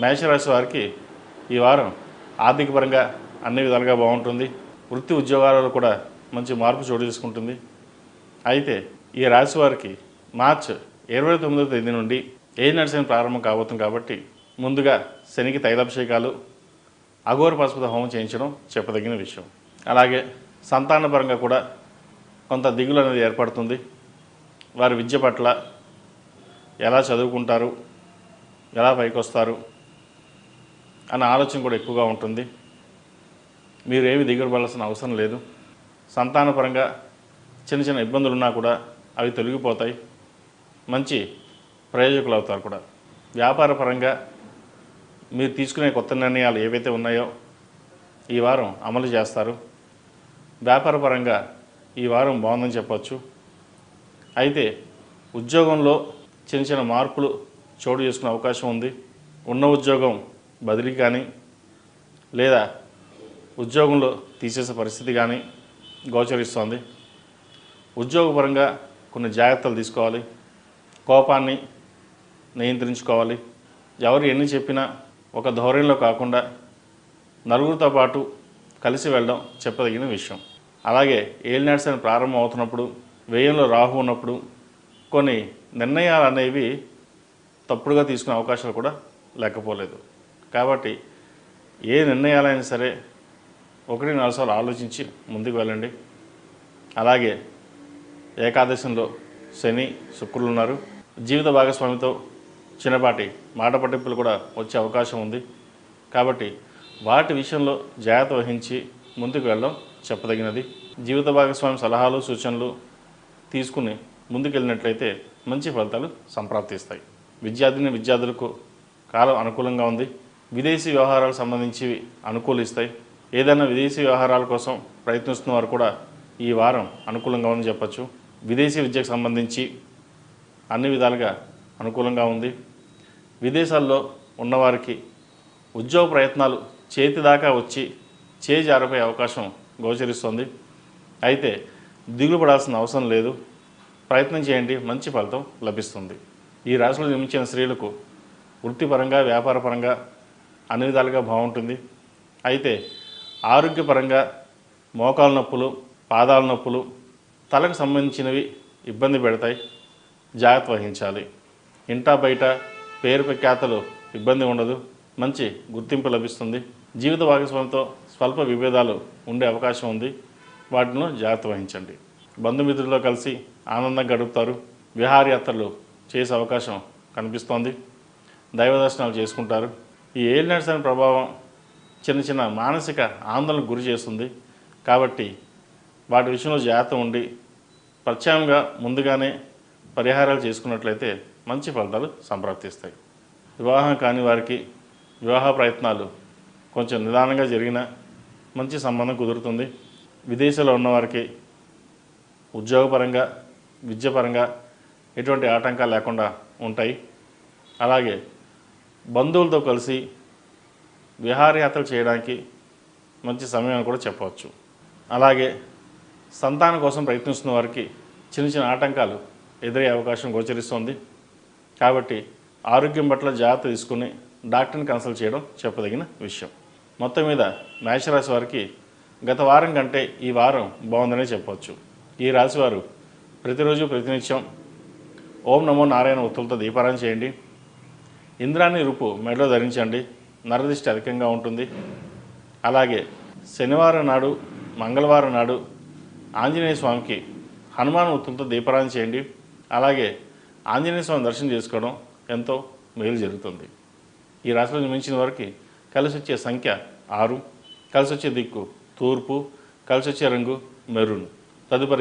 మేషరాశి వారికి ఈ వారం ఆర్థిక పరంగా అన్ని విధాలుగా బాగుంటుంది. వృత్తి ఉద్యోగాలలో కూడా మంచి మార్పు చోటు చేసుకుంటుంది. అయితే ఈ రాశి వారికి మార్చి 29వ తేదీ నుండి ఏలినాటి శని ప్రారంభం కాబోతుంది కాబట్టి ముందుగా శనికి తైలాభిషేకాలు, అఘోర పాశుపత హోమం చేయించడం చెప్పదగిన విషయం. అలాగే సంతానపరంగా కూడా కొంత దిగులు అనేది ఏర్పడుతుంది. వారి విద్య పట్ల ఎలా చదువుకుంటారు, ఎలా పైకి వస్తారు అన్న ఆలోచన కూడా ఎక్కువగా ఉంటుంది. మీరు ఏమి దిగులు పడాల్సిన అవసరం లేదు. సంతానపరంగా చిన్న చిన్న ఇబ్బందులు ఉన్నా కూడా అవి తొలగిపోతాయి. మంచి ప్రయోజకులు అవుతారు కూడా. వ్యాపార పరంగా మీరు తీసుకునే కొత్త నిర్ణయాలు ఏవైతే ఉన్నాయో ఈ వారం అమలు చేస్తారు. వ్యాపార పరంగా ఈ వారం బాగుందని చెప్పవచ్చు. అయితే ఉద్యోగంలో చిన్న చిన్న మార్పులు చోటు చేసుకునే అవకాశం ఉంది. ఉన్న ఉద్యోగం బదిలీ కానీ లేదా ఉద్యోగంలో తీసేసే పరిస్థితి కానీ గోచరిస్తోంది. ఉద్యోగపరంగా కొన్ని జాగ్రత్తలు తీసుకోవాలి. కోపాన్ని నియంత్రించుకోవాలి. ఎవరు ఎన్ని చెప్పినా ఒక ధోరణిలో కాకుండా నలుగురితో పాటు కలిసి వెళ్ళడం చెప్పదగిన విషయం. అలాగే ఏలినాటి శని ప్రారంభం అవుతున్నప్పుడు, వ్యయంలో రాహు ఉన్నప్పుడు కొన్ని నిర్ణయాలు అనేవి తప్పుడుగా తీసుకునే అవకాశాలు కూడా లేకపోలేదు. కాబట్టి ఏ నిర్ణయాలైనా సరే 1-4 సార్లు ఆలోచించి ముందుకు వెళ్ళండి. అలాగే ఏకాదశంలో శని, శుక్రులు ఉన్నారు. జీవిత భాగస్వామితో చిన్నపాటి మాట పట్టింపులు కూడా వచ్చే అవకాశం ఉంది. కాబట్టి వాటి విషయంలో జాగ్రత్త వహించి ముందుకు వెళ్ళడం చెప్పదగినది. జీవిత భాగస్వామి సలహాలు, సూచనలు తీసుకుని ముందుకెళ్ళినట్లయితే మంచి ఫలితాలు సంప్రాప్తిస్తాయి. విద్యార్థులకు కాలం అనుకూలంగా ఉంది. విదేశీ వ్యవహారాలకు సంబంధించి అనుకూలిస్తాయి. ఏదైనా విదేశీ వ్యవహారాల కోసం ప్రయత్నిస్తున్న వారు కూడా ఈ వారం అనుకూలంగా ఉందని చెప్పచ్చు. విదేశీ విద్యకు సంబంధించి అన్ని విధాలుగా అనుకూలంగా ఉంది. విదేశాల్లో ఉన్నవారికి ఉద్యోగ ప్రయత్నాలు చేతి దాకా వచ్చి చేజారిపోయే అవకాశం గోచరిస్తుంది. అయితే దిగులు పడాల్సిన అవసరం లేదు. ప్రయత్నం చేయండి, మంచి ఫలితం లభిస్తుంది. ఈ రాశిలో జన్మించిన స్త్రీలకు వృత్తిపరంగా, వ్యాపారపరంగా అన్ని విధాలుగా బాగుంటుంది. అయితే ఆరోగ్యపరంగా మోకాలు నొప్పులు, పాదాల నొప్పులు, తలకు సంబంధించినవి ఇబ్బంది పెడతాయి. జాగ్రత్త వహించాలి. ఇంటా బయట పేరు ప్రఖ్యాతలు ఇబ్బంది ఉండదు. మంచి గుర్తింపు లభిస్తుంది. జీవిత భాగస్వామితో స్వల్ప విభేదాలు ఉండే అవకాశం ఉంది. వాటిలో జాగ్రత్త వహించండి. బంధుమిత్రులతో కలిసి ఆనందంగా గడుపుతారు. విహారయాత్రలు చేసే అవకాశం కనిపిస్తోంది. దైవ దర్శనాలు చేసుకుంటారు. ఈ ఏలినాటి శని ప్రభావం చిన్న చిన్న మానసిక ఆందోళనకు గురి చేస్తుంది. కాబట్టి వాటి విషయంలో జాగ్రత్త ఉండి ప్రత్యామ్నాయంగా ముందుగానే పరిహారాలు చేసుకున్నట్లయితే మంచి ఫలితాలు సంప్రాప్తిస్తాయి. వివాహం కాని వారికి వివాహ ప్రయత్నాలు కొంచెం నిదానంగా జరిగినా మంచి సంబంధం కుదురుతుంది. విదేశాల్లో ఉన్నవారికి ఉద్యోగపరంగా, విద్యపరంగా ఎటువంటి ఆటంకాలు లేకుండా ఉంటాయి. అలాగే బంధువులతో కలిసి విహారయాత్రలు చేయడానికి మంచి సమయం అని కూడా చెప్పవచ్చు. అలాగే సంతానం కోసం ప్రయత్నిస్తున్న వారికి చిన్న చిన్న ఆటంకాలు ఎదురయ్యే అవకాశం గోచరిస్తుంది. కాబట్టి ఆరోగ్యం పట్ల జాగ్రత్త తీసుకుని డాక్టర్ని కన్సల్ట్ చేయడం చెప్పదగిన విషయం. మొత్తం మీద మేషరాశి వారికి గత వారం కంటే ఈ వారం బాగుందనే చెప్పవచ్చు. ఈ రాశివారు ప్రతిరోజు ప్రతినిత్యం ఓం నమో నారాయణ ఒత్తులతో దీపారాధన చేయండి. ఇంద్రాణి రూపు మెడలో ధరించండి. నరదిష్టి అధికంగా ఉంటుంది. అలాగే శనివారం నాడు, మంగళవారం నాడు ఆంజనేయ స్వామికి హనుమాన్ ఒత్తులతో దీపారాధన చేయండి. అలాగే ఆంజనేయ స్వామి దర్శనం చేసుకోవడం ఎంతో మేలు జరుగుతుంది. ఈ రాశిలో జన్మించిన వారికి కలిసి వచ్చే సంఖ్య 6, కలిసి వచ్చే దిక్కు తూర్పు, కలిసి వచ్చే రంగు మెరూన్. తదుపరి